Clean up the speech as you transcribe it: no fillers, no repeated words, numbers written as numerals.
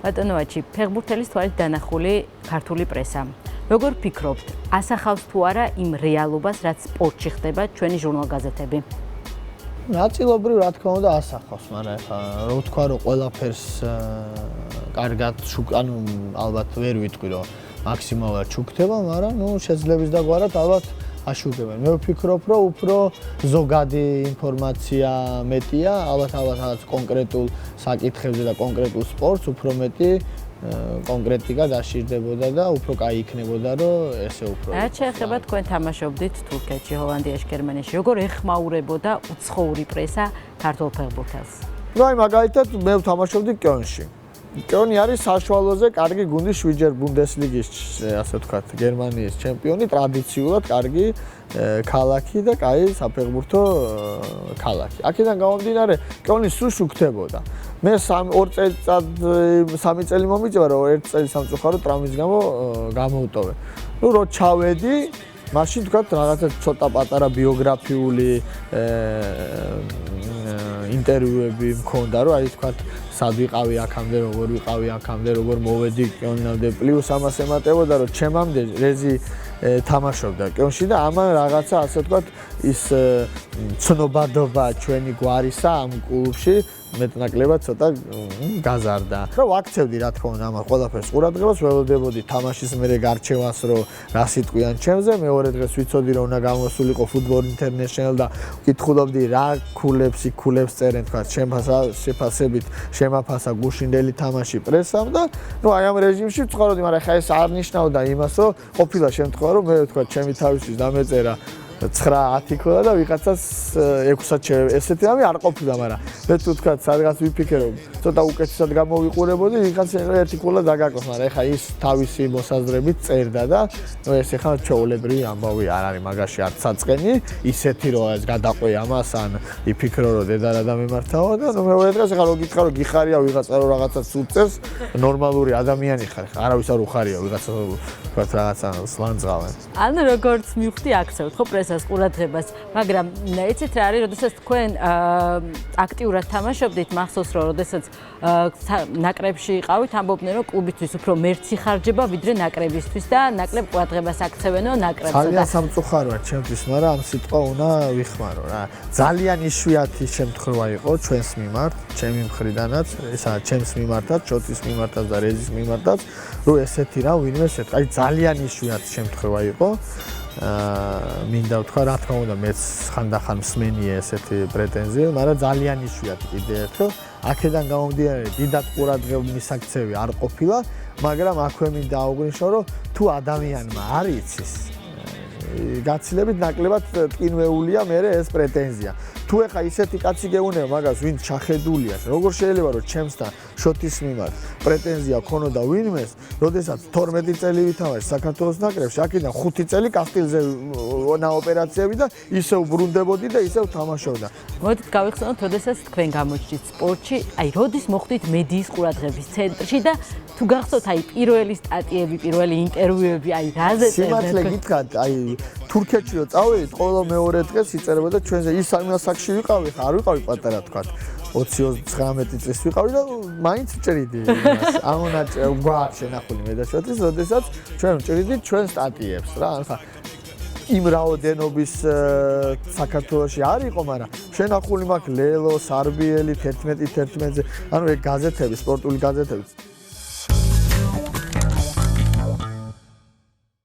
ბატონოაჩი, ფეხბურთელის თვალით დანახული ქართული პრესა. Როგორ ფიქრობთ, ასახავს თუ არა იმ რეალობას, რაც სპორტში ხდება ჩვენი ჟურნალ-გაზეთები? ნაწილობრივ რა თქმა უნდა ასახავს, მაგრამ ეხლა რო ვთქვა რომ ყველაფერს კარგად ანუ ალბათ ვერ ვიტყვი რომ მაქსიმალურად შუქდება, მაგრამ შეძლების დაგვარად ალბათ აშუქებენ. მე ვფიქრობ რომ უფრო ზოგადი ინფორმაცია მეტია, ალბათ რაღაც კონკრეტულ საკითხებზე და კონკრეტულ სპორტს უფრო მეტი კონკრეტიკა დაშიρდებოდა და უფრო კაი იქნებოდა რომ ესე უფრო. რაც შეეხება თქვენ თამაშობდით თურქეთში, ჰოლანდიაში, გერმანიაში, როგორ ეხმაურებოდა უცხოური პრესა ქართულ ფეხბურთელს? აი მაგალითად მე ვთამაშობდი კიონში. კიონი არის საშუალოზე კარგი გუნდი 7-ჯერ ბუნდესლიგის, ასე ვთქვათ, გერმანიის ჩემპიონი, ტრადიციულად კარგი ქალაქი და კაი საფეხბურთო ქალაქი. აქედან გამომდინარე, კიონი სულ შუქდებოდა. მე 3 წელი მომიწევა, რომ 1 წელი სამწუხარო ტრამვის გამო გამოვტოვე. რო ჩავედი, მაშინ ვთქვათ, რაღაცა ცოტა პატარა ბიოგრაფიული ინტერვიუები მქონდა, რომ აი ვთქვათ, სად ვიყავი აქამდე, როგორ ვიყავი აქამდე, როგორ მოვედი კიონამდე, პლუს ამას ემატებოდა, რომ ჩემამდე რეზი თამაშობდა კიონში და ამან რაღაცა ასე ვთქვათ, ის ცნობადობა ჩვენი გვარისა ამ კლუბში მეტნაკლებად ცოტა გაზარდა. რა ვაქცევდი რა თქმა უნდა ამ ყველაფერს ყურადღებას, ველოდებოდი თამაშის მერე გარჩევას, რომ რა სიტყვიან ჩემზე, მეორე დღეს ვიცოდი რომ უნდა გამოსულიყო Football International და ვკითხულობდი რა ქულებს წერენ თქვა შეფასებით შემაფასა გუშინდელი თამაში პრესამ და აი ამ რეჟიმში ვცხოვრობდი, მაგრამ ხა ეს არ ნიშნავდა იმას, რომ ყოფილა შემთხვევა რომ მე თქვა ჩემი თავისთვის დამეწერა 9-10 ქულა და ვიღაცას 6-ად ესეთი რამე არ ყოფილა, მაგრამ მე თუ თქვა სადღაც ვიფიქრე რომ ცოტა უკეთესად გამოვიყურებოდი, ვიღაცა ერთი ქულა დაგაკოს, მაგრამ ეხა ის თავისი მოსაზრებით წერდა და ეს ეხა ჩვეულებრივი ამბავი არ არის მაგაში არც საწყენი, ისეთი რომ ეს გადაყვე ამას ან იფიქრო რომ დედა რა დამემართავა და მეორე დღეს ეხა რო გითხრა რომ გიხარია ვიღაცა რომ რაღაცას უწევს, ნორმალური ადამიანი ხარ, არავის არ უხარია ვიღაცა თქვა რაღაცა სლანძღავენ. ანუ როგორც მივხვდი აქცევთ ხო პრესას ყურადღებას, მაგრამ იცით რა არის, როდესაც თქვენ აქტიურად თამაშობდით, მახსოვს რომ როდესაც ნაკრებში იყავით, ამბობდნენ რომ კლუბისთვის უფრო მერცი ხარჯება ვიდრე ნაკრებისთვის და ნაკლებ ყურადღებას აქცევენო ნაკრებსა. ძალიან სამწუხაროა ჩემთვის, მაგრამ ამ სიტყვა უნდა ვიხმარო რა. ძალიან იშვიათი შემთხვევა იყო ჩვენს მიმართ, ჩემი მხრიდანაც, ესა ჩემს მიმართაც, ჩოტის მიმართაც და რეზის მიმართაც, რომ ესეთი რა ვინმე ესეთ, აი ძალიან იშვიათი შემთხვევა იყო. მინდა ვთქვა, რა თქმა უნდა, მეც ხანდახან მსმენია ესეთი პრეტენზია, მაგრამ ძალიან იშვიათი კიდე ერთხელ. აქედან გამომდინარე, დიდად ყურადღების მისაქცევი არ ყოფილა, მაგრამ აქვე მინდა აუგრიშო, რომ თუ ადამიანმა არ იცის, გაცილებით ნაკლებად ტკინვეულია მერე ეს პრეტენზია. თუ ეხა ისეთი კაცი გეუბნება მაგას, ვინც ჩახედულია, როგორ შეიძლება რომ ჩემსთან შოთის მიმართ პრეტენზია ქონოდა ვინმეს, როდესაც 12 წელი ვითამაშე საქართველოს ნაკრებში, აქედან 5 წელი კასტილზე ოპერაციები და ისევ ბრუნდებოდი და ისევ თამაშობდა. მოდით გავიხსენოთ, როდესაც თქვენ გამოჩნდით სპორტში, აი როდის მოხვდით მედიის ყურადღების ცენტრში და თუ გახსოვთ აი პირველი სტატიები, პირველი ინტერვიუები, აი რაზე წერდნენ? სიმართლე გითხრათ, აი თურქეთში რო წავედით, ყოველ მეორე დღეს იწერებოდა ჩვენზე ის სამასაკში ვიყავი, ხა არ ვიყავი პატარა თქვათ. 20-19 წლის ვიყავი და მაინც ვჭრიდი იმას. ამონაჭრე გვაქვს შენახული მე და შოთის, როდესაც ჩვენ ვჭრიდით ჩვენ სტატიებს რა, ხა იმ რაოდენობის საქართველოში არ იყო, მაგრამ შენახული მაქვს ლელო, სარბიელი 11-11-ზე, ანუ ეგ გაზეთები, სპორტული გაზეთები